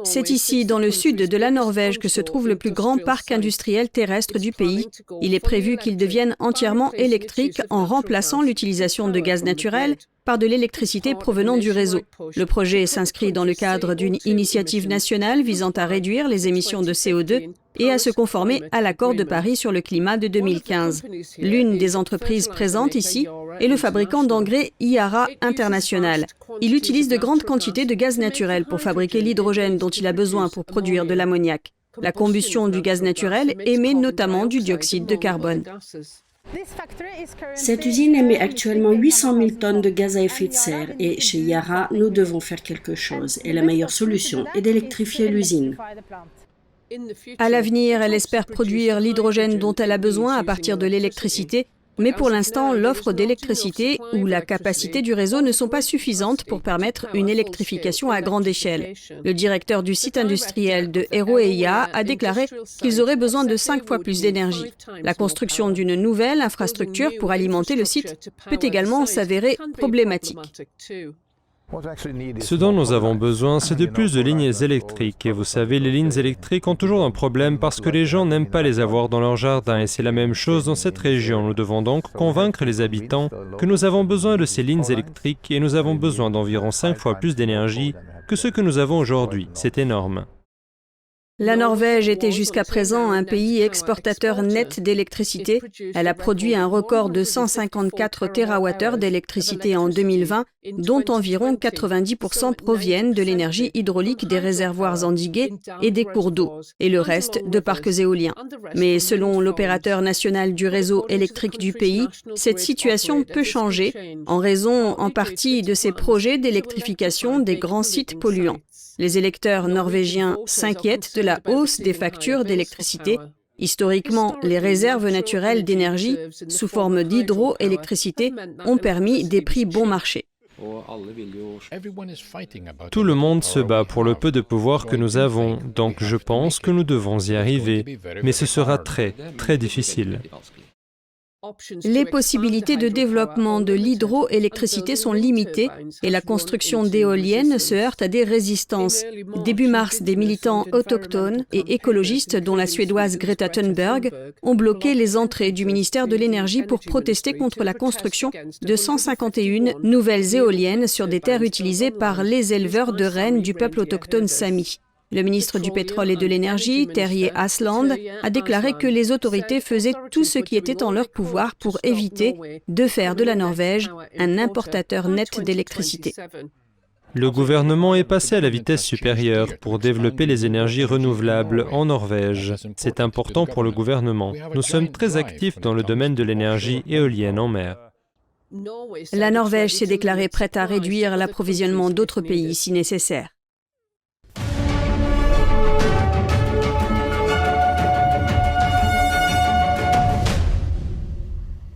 C'est ici, dans le sud de la Norvège, que se trouve le plus grand parc industriel terrestre du pays. Il est prévu qu'il devienne entièrement électrique en remplaçant l'utilisation de gaz naturel par de l'électricité provenant du réseau. Le projet s'inscrit dans le cadre d'une initiative nationale visant à réduire les émissions de CO2 et à se conformer à l'accord de Paris sur le climat de 2015. L'une des entreprises présentes ici est le fabricant d'engrais Yara International. Il utilise de grandes quantités de gaz naturel pour fabriquer l'hydrogène dont il a besoin pour produire de l'ammoniac. La combustion du gaz naturel émet notamment du dioxyde de carbone. Cette usine émet actuellement 800 000 tonnes de gaz à effet de serre et chez Yara, nous devons faire quelque chose. Et la meilleure solution est d'électrifier l'usine. À l'avenir, elle espère produire l'hydrogène dont elle a besoin à partir de l'électricité, mais pour l'instant, l'offre d'électricité ou la capacité du réseau ne sont pas suffisantes pour permettre une électrification à grande échelle. Le directeur du site industriel de Herøya a déclaré qu'ils auraient besoin de 5 fois plus d'énergie. La construction d'une nouvelle infrastructure pour alimenter le site peut également s'avérer problématique. Ce dont nous avons besoin, c'est de plus de lignes électriques. Et vous savez, les lignes électriques ont toujours un problème parce que les gens n'aiment pas les avoir dans leur jardin. Et c'est la même chose dans cette région. Nous devons donc convaincre les habitants que nous avons besoin de ces lignes électriques et nous avons besoin d'environ 5 fois plus d'énergie que ce que nous avons aujourd'hui. C'est énorme. La Norvège était jusqu'à présent un pays exportateur net d'électricité. Elle a produit un record de 154 TWh d'électricité en 2020, dont environ 90% proviennent de l'énergie hydraulique des réservoirs endigués et des cours d'eau, et le reste de parcs éoliens. Mais selon l'opérateur national du réseau électrique du pays, cette situation peut changer en raison en partie de ces projets d'électrification des grands sites polluants. Les électeurs norvégiens s'inquiètent de la hausse des factures d'électricité. Historiquement, les réserves naturelles d'énergie, sous forme d'hydroélectricité, ont permis des prix bon marché. Tout le monde se bat pour le peu de pouvoir que nous avons, donc je pense que nous devons y arriver. Mais ce sera très, très difficile. Les possibilités de développement de l'hydroélectricité sont limitées et la construction d'éoliennes se heurte à des résistances. Début mars, des militants autochtones et écologistes, dont la Suédoise Greta Thunberg, ont bloqué les entrées du ministère de l'Énergie pour protester contre la construction de 151 nouvelles éoliennes sur des terres utilisées par les éleveurs de rennes du peuple autochtone Sami. Le ministre du Pétrole et de l'Énergie, Terje Aasland, a déclaré que les autorités faisaient tout ce qui était en leur pouvoir pour éviter de faire de la Norvège un importateur net d'électricité. Le gouvernement est passé à la vitesse supérieure pour développer les énergies renouvelables en Norvège. C'est important pour le gouvernement. Nous sommes très actifs dans le domaine de l'énergie éolienne en mer. La Norvège s'est déclarée prête à réduire l'approvisionnement d'autres pays si nécessaire.